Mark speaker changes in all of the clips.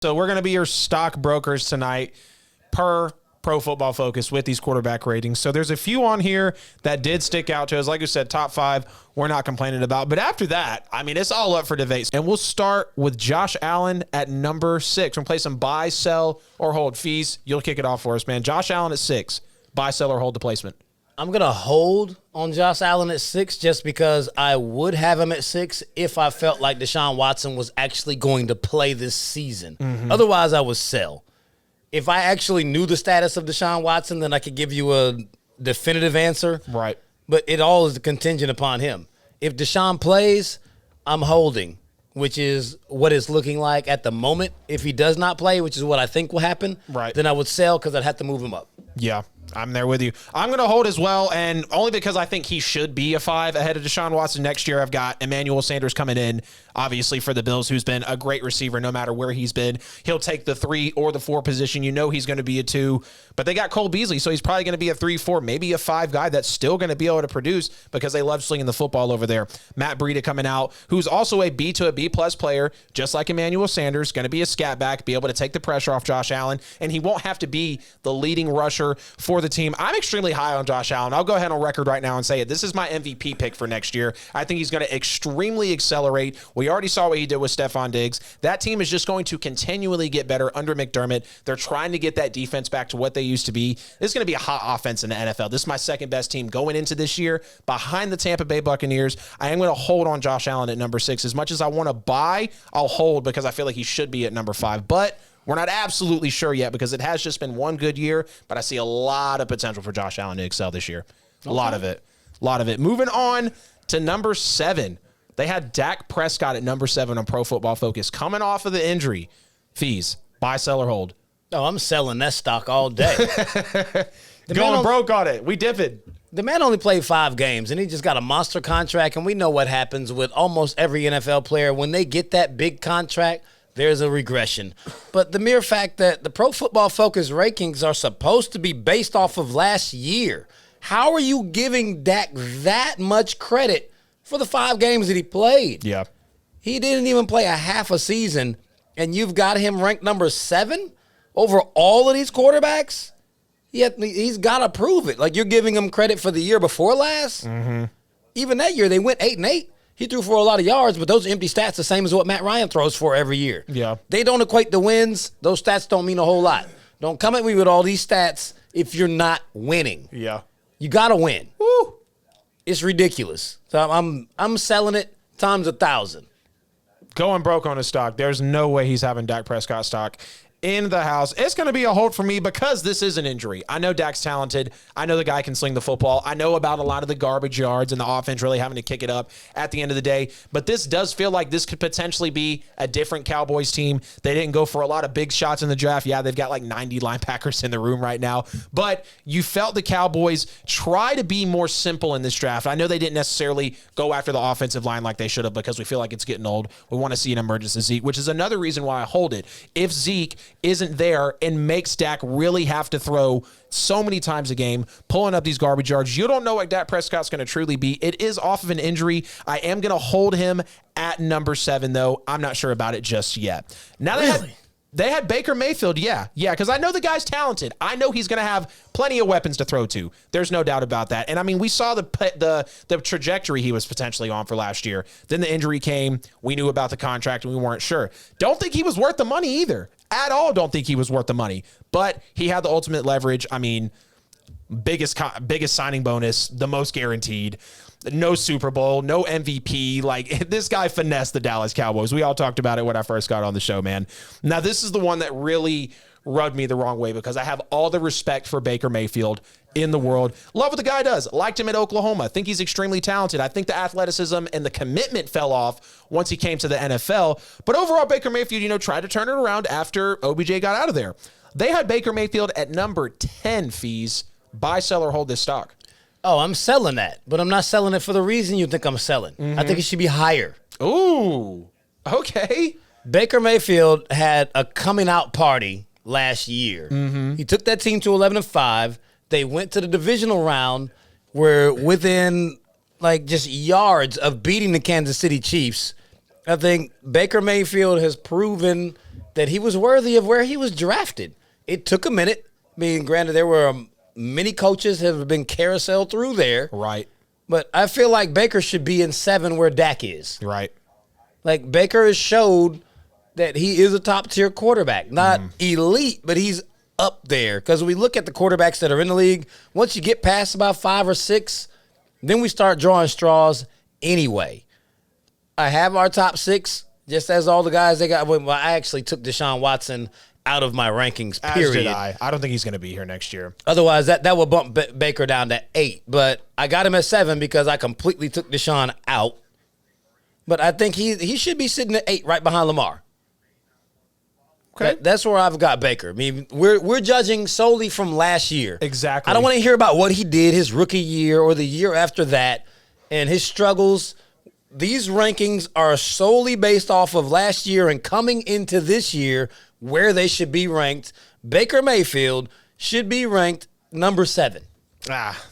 Speaker 1: So we're going to be your stockbrokers tonight per Pro Football Focus with these quarterback ratings. So there's a few on here that did stick out to us. Like I said, top 5, we're not complaining about. But after that, I mean, it's all up for debate. And we'll start with Josh Allen at number 6. We'll play some buy, sell, or hold. Fees, you'll kick it off for us, man. Josh Allen at 6. Buy, sell, or hold the placement.
Speaker 2: I'm going to hold on Josh Allen at 6 just because I would have him at 6 if I felt like Deshaun Watson was actually going to play this season. Otherwise, I would sell. If I actually knew the status of Deshaun Watson, then I could give you a definitive answer.
Speaker 1: Right.
Speaker 2: But it all is contingent upon him. If Deshaun plays, I'm holding, which is what it's looking like at the moment. If he does not play, which is what I think will happen,
Speaker 1: right,
Speaker 2: then I would sell because I'd have to move him up.
Speaker 1: Yeah. I'm there with you. I'm going to hold as well, and only because I think he should be a 5 ahead of Deshaun Watson next year. I've got Emmanuel Sanders coming in, obviously, for the Bills, who's been a great receiver no matter where he's been. He'll take the 3 or the 4 position. You know he's going to be a 2, but they got Cole Beasley, so he's probably going to be a 3, 4, maybe a 5 guy that's still going to be able to produce because they love slinging the football over there. Matt Breida coming out, who's also a B to a B-plus player, just like Emmanuel Sanders, going to be a scat back, be able to take the pressure off Josh Allen, and he won't have to be the leading rusher for the team. I'm extremely high on Josh Allen. I'll go ahead on record right now and say it. This is my MVP pick for next year. I think he's going to extremely accelerate. We already saw what he did with Stephon Diggs. That team is just going to continually get better under McDermott. They're trying to get that defense back to what they used to be. This is going to be a hot offense in the NFL. This is my second best team going into this year behind the Tampa Bay Buccaneers. I am going to hold on Josh Allen at number 6. As much as I want to buy, I'll hold because I feel like he should be at number 5. But we're not absolutely sure yet because it has just been one good year, but I see a lot of potential for Josh Allen to excel this year. A lot of it. Moving on to number 7. They had Dak Prescott at number 7 on Pro Football Focus. Coming off of the injury. Fees, buy, sell, or hold?
Speaker 2: Oh, I'm selling that stock all day.
Speaker 1: Going broke on it. We dipped.
Speaker 2: The man only played 5 games, and he just got a monster contract, and we know what happens with almost every NFL player. When they get that big contract, there's a regression. But the mere fact that the Pro Football Focus rankings are supposed to be based off of last year, how are you giving Dak that much credit for the 5 games that he played?
Speaker 1: Yeah.
Speaker 2: He didn't even play a half a season, and you've got him ranked number 7 over all of these quarterbacks? He's got to prove it. Like, you're giving him credit for the year before last? Even that year, they went 8-8. He threw for a lot of yards, but those empty stats the same as what Matt Ryan throws for every year.
Speaker 1: Yeah.
Speaker 2: They don't equate to wins. Those stats don't mean a whole lot. Don't come at me with all these stats if you're not winning.
Speaker 1: Yeah.
Speaker 2: You got to win.
Speaker 1: Woo.
Speaker 2: It's ridiculous. So I'm selling it times 1,000.
Speaker 1: Going broke on his stock. There's no way he's having Dak Prescott stock in the house. It's going to be a hold for me because this is an injury. I know Dak's talented. I know the guy can sling the football. I know about a lot of the garbage yards and the offense really having to kick it up at the end of the day. But this does feel like this could potentially be a different Cowboys team. They didn't go for a lot of big shots in the draft. Yeah, they've got like 90 linebackers in the room right now. But you felt the Cowboys try to be more simple in this draft. I know they didn't necessarily go after the offensive line like they should have because we feel like it's getting old. We want to see an emergence of Zeke, which is another reason why I hold it. If Zeke isn't there and makes Dak really have to throw so many times a game, pulling up these garbage yards, you don't know what Dak Prescott's going to truly be. It is off of an injury. I am going to hold him at number 7, though. I'm not sure about it just yet. Now they had Baker Mayfield. Yeah, because I know the guy's talented. I know he's going to have plenty of weapons to throw to. There's no doubt about that. And I mean, we saw the trajectory he was potentially on for last year. Then the injury came. We knew about the contract and we weren't sure. Don't think he was worth the money either. At all don't think he was worth the money. But he had the ultimate leverage. I mean, biggest signing bonus, the most guaranteed. No Super Bowl, no MVP. Like, this guy finessed the Dallas Cowboys. We all talked about it when I first got on the show, man. Now, this is the one that really rubbed me the wrong way because I have all the respect for Baker Mayfield in the world. Love what the guy does. Liked him at Oklahoma. Think he's extremely talented. I think the athleticism and the commitment fell off once he came to the NFL. But overall, Baker Mayfield, tried to turn it around after OBJ got out of there. They had Baker Mayfield at number 10. Fees. Buy, sell, or hold this stock.
Speaker 2: Oh, I'm selling that, but I'm not selling it for the reason you think I'm selling. I think it should be higher.
Speaker 1: Ooh, okay.
Speaker 2: Baker Mayfield had a coming out party last year. He took that team to 11-5. They went to the divisional round, were within like just yards of beating the Kansas City Chiefs, I think Baker Mayfield has proven that he was worthy of where he was drafted. It took a minute. I mean, granted, there were many coaches have been carousel through there.
Speaker 1: Right.
Speaker 2: But I feel like Baker should be in 7 where Dak is.
Speaker 1: Right.
Speaker 2: Like, Baker has showed that he is a top-tier quarterback. Not elite, but he's up there. Because we look at the quarterbacks that are in the league, once you get past about 5 or 6, then we start drawing straws anyway. I have our top 6, just as all the guys they got. Well, I actually took Deshaun Watson out of my rankings, period.
Speaker 1: As did I. I don't think he's going to be here next year.
Speaker 2: Otherwise, that would bump Baker down to 8. But I got him at 7 because I completely took Deshaun out. But I think he should be sitting at 8 right behind Lamar.
Speaker 1: Okay.
Speaker 2: That's where I've got Baker. I mean, we're judging solely from last year.
Speaker 1: Exactly.
Speaker 2: I don't want to hear about what he did his rookie year or the year after that and his struggles. These rankings are solely based off of last year and coming into this year where they should be ranked. Baker Mayfield should be ranked number 7.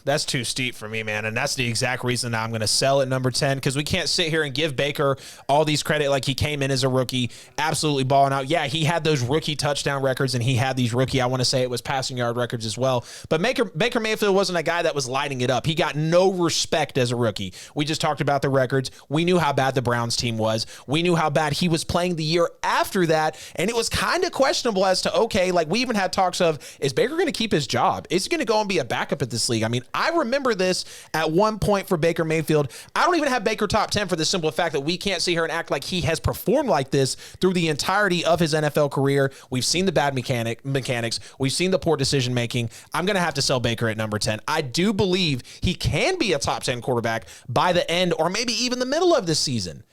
Speaker 1: That's too steep for me, man. And that's the exact reason I'm going to sell at number 10, because we can't sit here and give Baker all these credit like he came in as a rookie, absolutely balling out. Yeah, he had those rookie touchdown records, and he had these rookie, I want to say it was passing yard records as well. But Baker Mayfield wasn't a guy that was lighting it up. He got no respect as a rookie. We just talked about the records. We knew how bad the Browns team was. We knew how bad he was playing the year after that, and it was kind of questionable as to, okay, like we even had talks of, is Baker going to keep his job? Is he going to go and be a backup at this league? I mean, I remember this at one point for Baker Mayfield. I don't even have Baker top 10 for the simple fact that we can't sit here and act like he has performed like this through the entirety of his NFL career. We've seen the bad mechanics. We've seen the poor decision making. I'm going to have to sell Baker at number 10. I do believe he can be a top 10 quarterback by the end or maybe even the middle of the season.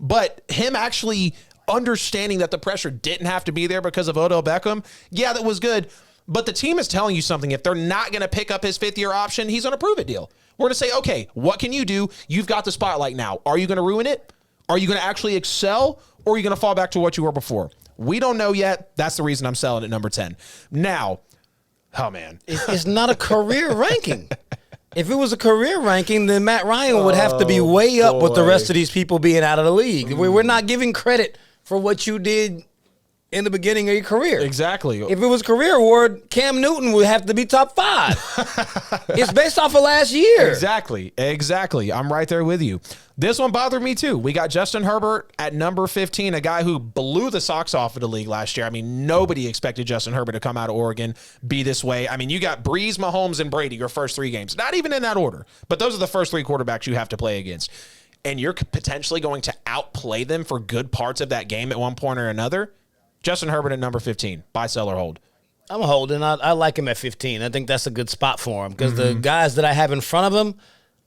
Speaker 1: But him actually understanding that the pressure didn't have to be there because of Odell Beckham, yeah, that was good. But the team is telling you something. If they're not going to pick up his 5th-year option, he's on a prove-it deal. We're going to say, okay, what can you do? You've got the spotlight now. Are you going to ruin it? Are you going to actually excel? Or are you going to fall back to what you were before? We don't know yet. That's the reason I'm selling at number 10. Now, oh, man.
Speaker 2: It's not a career ranking. If it was a career ranking, then Matt Ryan would have to be way up with the rest of these people being out of the league. We're not giving credit for what you did in the beginning of your career.
Speaker 1: Exactly.
Speaker 2: If it was career award, Cam Newton would have to be top 5. It's based off of last year.
Speaker 1: Exactly. I'm right there with you. This one bothered me too. We got Justin Herbert at number 15, a guy who blew the socks off of the league last year. I mean, nobody expected Justin Herbert to come out of Oregon, be this way. I mean, you got Breeze, Mahomes, and Brady your first 3 games. Not even in that order, but those are the first 3 quarterbacks you have to play against. And you're potentially going to outplay them for good parts of that game at one point or another. Justin Herbert at number 15. Buy, sell, or hold?
Speaker 2: I'm holding. I like him at 15. I think that's a good spot for him because the guys that I have in front of him,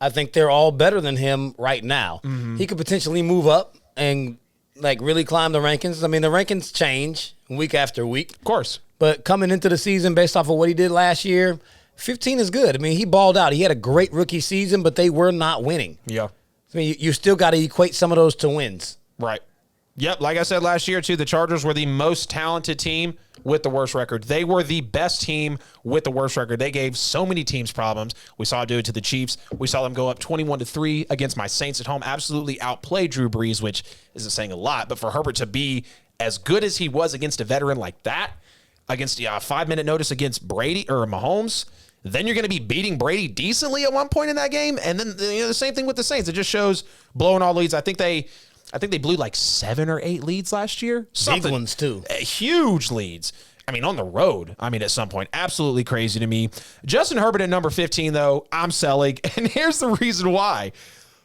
Speaker 2: I think they're all better than him right now. He could potentially move up and like really climb the rankings. I mean, the rankings change week after week.
Speaker 1: Of course.
Speaker 2: But coming into the season based off of what he did last year, 15 is good. I mean, he balled out. He had a great rookie season, but they were not winning.
Speaker 1: Yeah.
Speaker 2: I mean, you still got to equate some of those to wins.
Speaker 1: Right. Yep, like I said last year, too, the Chargers were the most talented team with the worst record. They were the best team with the worst record. They gave so many teams problems. We saw it do it to the Chiefs. We saw them go up 21-3 against my Saints at home, absolutely outplay Drew Brees, which isn't saying a lot. But for Herbert to be as good as he was against a veteran like that, against a 5-minute notice against Brady or Mahomes, then you're going to be beating Brady decently at one point in that game. And then the same thing with the Saints. It just shows blowing all leads. I think they blew like 7 or 8 leads last year.
Speaker 2: Big ones, too.
Speaker 1: Huge leads. I mean, on the road. I mean, at some point. Absolutely crazy to me. Justin Herbert at number 15, though, I'm selling. And here's the reason why.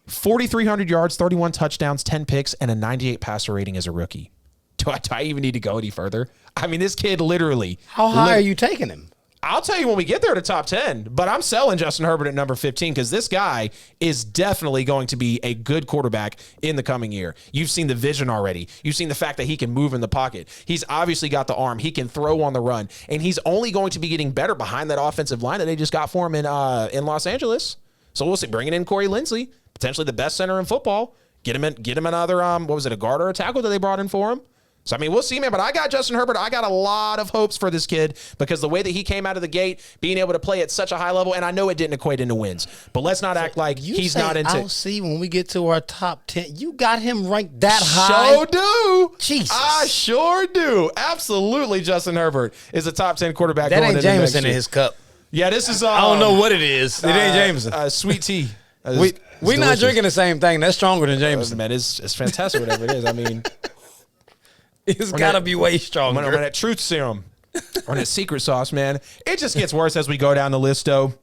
Speaker 1: 4,300 yards, 31 touchdowns, 10 picks, and a 98 passer rating as a rookie. Do I even need to go any further? I mean, this kid literally.
Speaker 2: How high are you taking him?
Speaker 1: I'll tell you when we get there to top 10, but I'm selling Justin Herbert at number 15 because this guy is definitely going to be a good quarterback in the coming year. You've seen the vision already. You've seen the fact that he can move in the pocket. He's obviously got the arm. He can throw on the run, and he's only going to be getting better behind that offensive line that they just got for him in Los Angeles. So we'll see. Bringing in Corey Linsley, potentially the best center in football. Get him another, a guard or a tackle that they brought in for him. So, I mean, we'll see, man. But I got Justin Herbert. I got a lot of hopes for this kid because the way that he came out of the gate, being able to play at such a high level, and I know it didn't equate into wins, but let's not act like he's not into.
Speaker 2: I'll see when we get to our top 10. You got him ranked that high?
Speaker 1: Sure do.
Speaker 2: Jesus.
Speaker 1: I sure do. Absolutely, Justin Herbert is a top 10 quarterback.
Speaker 2: That
Speaker 1: going
Speaker 2: ain't
Speaker 1: into
Speaker 2: Jameson
Speaker 1: next
Speaker 2: in
Speaker 1: year.
Speaker 2: his cup.
Speaker 1: Yeah, this is.
Speaker 2: I don't know what it is. It ain't Jameson.
Speaker 1: Sweet tea.
Speaker 2: We not drinking the same thing. That's stronger than Jameson.
Speaker 1: Man, it's fantastic, whatever it is. I mean.
Speaker 2: It's got to be way stronger.
Speaker 1: When that truth serum, or that secret sauce, man, it just gets worse as we go down the list, though.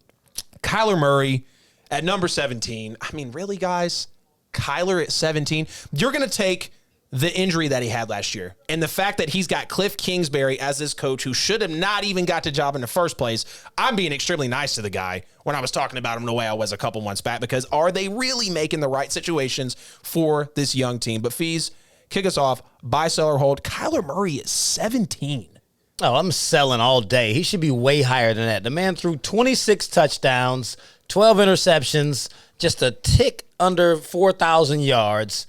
Speaker 1: Kyler Murray at number 17. I mean, really, guys? Kyler at 17? You're going to take the injury that he had last year and the fact that he's got Cliff Kingsbury as his coach who should have not even got the job in the first place. I'm being extremely nice to the guy when I was talking about him the way I was a couple months back because are they really making the right situations for this young team? But Fees, kick us off. Buy, sell, or hold. Kyler Murray is 17.
Speaker 2: Oh, I'm selling all day. He should be way higher than that. The man threw 26 touchdowns, 12 interceptions, just a tick under 4,000 yards.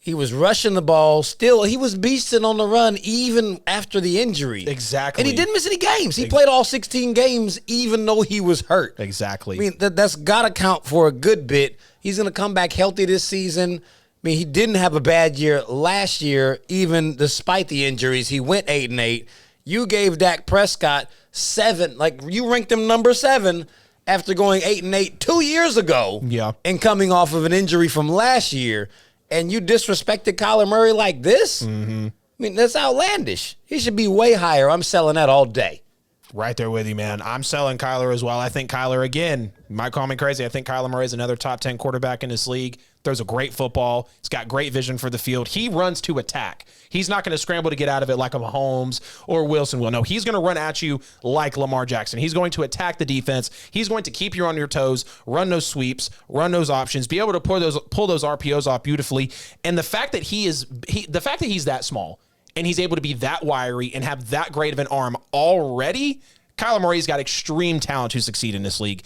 Speaker 2: He was rushing the ball. Still, he was beasting on the run even after the injury.
Speaker 1: Exactly.
Speaker 2: And he didn't miss any games. He played all 16 games even though he was hurt.
Speaker 1: Exactly.
Speaker 2: I mean, that's got to count for a good bit. He's going to come back healthy this season. I mean, he didn't have a bad year last year, even despite the injuries. He went 8-8. You gave Dak Prescott 7. Like, you ranked him number 7 after going 8-8 2 years ago.
Speaker 1: Yeah.
Speaker 2: And coming off of an injury from last year. And you disrespected Kyler Murray like this? Mm-hmm. I mean, that's outlandish. He should be way higher. I'm selling that all day.
Speaker 1: Right there with you, man. I'm selling Kyler as well. I think Kyler, again, might call me crazy. I think Kyler Murray is another top 10 quarterback in this league. Throws a great football. He's got great vision for the field. He runs to attack. He's not going to scramble to get out of it like a Mahomes or Wilson will. No, he's going to run at you like Lamar Jackson. He's going to attack the defense. He's going to keep you on your toes, run those sweeps, run those options, be able to pull those RPOs off beautifully. And the fact that he's that small and he's able to be that wiry and have that great of an arm already, Kyler Murray's got extreme talent to succeed in this league.